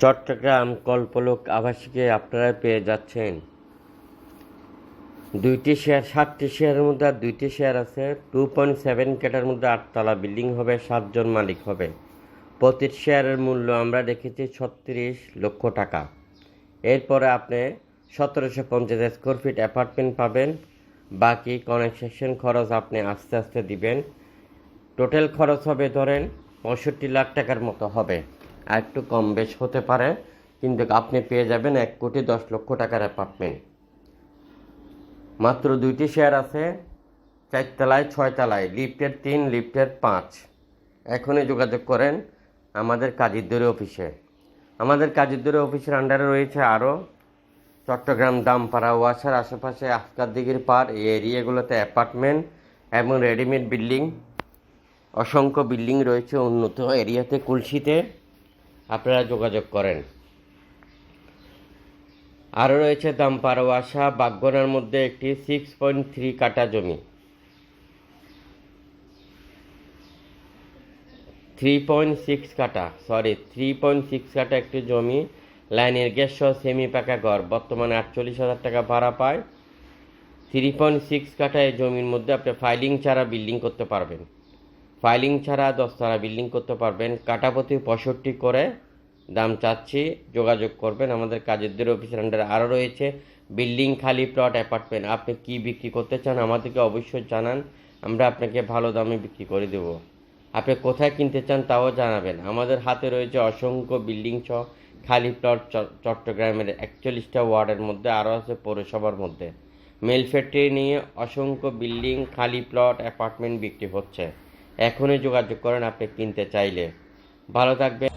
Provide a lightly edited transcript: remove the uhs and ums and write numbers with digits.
চট্টগ্রাম কল্পলোক আবাসিকে আপনারা পেয়ে যাচ্ছেন 2টি শেয়ার, 7টি শেয়ারের মধ্যে আর 2টি শেয়ার আছে। 2.7 কাটার মধ্যে 8তলা বিল্ডিং হবে, 7 জন মালিক হবে। প্রতি শেয়ারের মূল্য আমরা রেখেছি 36 লক্ষ টাকা। এরপরে আপনি 1750 স্কোয়ার ফিট অ্যাপার্টমেন্ট পাবেন। বাকি কনস্ট্রাকশন খরচ আপনি আস্তে আস্তে দিবেন। টোটাল খরচ হবে ধরেন 65 লাখ টাকার মতো হবে, আর একটু কম বেশ হতে পারে, কিন্তু আপনি পেয়ে যাবেন 1,10,00,000 টাকার অ্যাপার্টমেন্ট। মাত্র 2টি শেয়ার আছে, 4 তলায় 6 তলায়, লিফটের 3, লিফটের 5। এখনই যোগাযোগ করেন আমাদের কাজীরদুয়ারি অফিসে। আমাদের কাজীরদুয়ারি অফিসের আন্ডারে রয়েছে আরও চট্টগ্রাম দামপাড়া ওয়াসার আশেপাশে আফকার দিঘির পার এই এরিয়াগুলোতে অ্যাপার্টমেন্ট এবং রেডিমেড বিল্ডিং, অসংখ্য বিল্ডিং রয়েছে উন্নত এরিয়াতে কুলসিতে। আপনারা যোগাযোগ করেন। আরও রয়েছে দামপাড়া ওয়াসা বাগগোনার মধ্যে একটি 6.3 কাঠা জমি, 3.6 কাঠা একটি জমি, লাইনের গ্যাস সহ সেমি পাকা ঘর, বর্তমানে 48,000 টাকা ভাড়া পায়। 3.6 কাঠা এই জমির মধ্যে আপনি ফাইলিং ছাড়া বিল্ডিং করতে পারবেন, ফাইলিং ছাড়া 10 তলা বিল্ডিং করতে পারবেন। কাঠাপ্রতি 65 করে দাম চাচ্ছি, যোগাযোগ করবেন। আমাদের কাজের অফিসের আন্ডারে আরও রয়েছে বিল্ডিং, খালি প্লট, অ্যাপার্টমেন্ট। আপনি কি বিক্রি করতে চান আমাদেরকে অবশ্যই জানান, আমরা আপনাকে ভালো দামে বিক্রি করে দেব। আপনি কোথায় কিনতে চান তাও জানাবেন। আমাদের হাতে রয়েছে অসংখ্য বিল্ডিং সহ খালি প্লট, চট্টগ্রামের 41টা ওয়ার্ডের মধ্যে, আরও আছে পৌরসভার মধ্যে। মেল ফ্যাক্টরি নিয়ে অসংখ্য বিল্ডিং, খালি প্লট, অ্যাপার্টমেন্ট বিক্রি হচ্ছে। এখনই যোগাযোগ করেন আপনি কিনতে চাইলে। ভালো থাকবেন।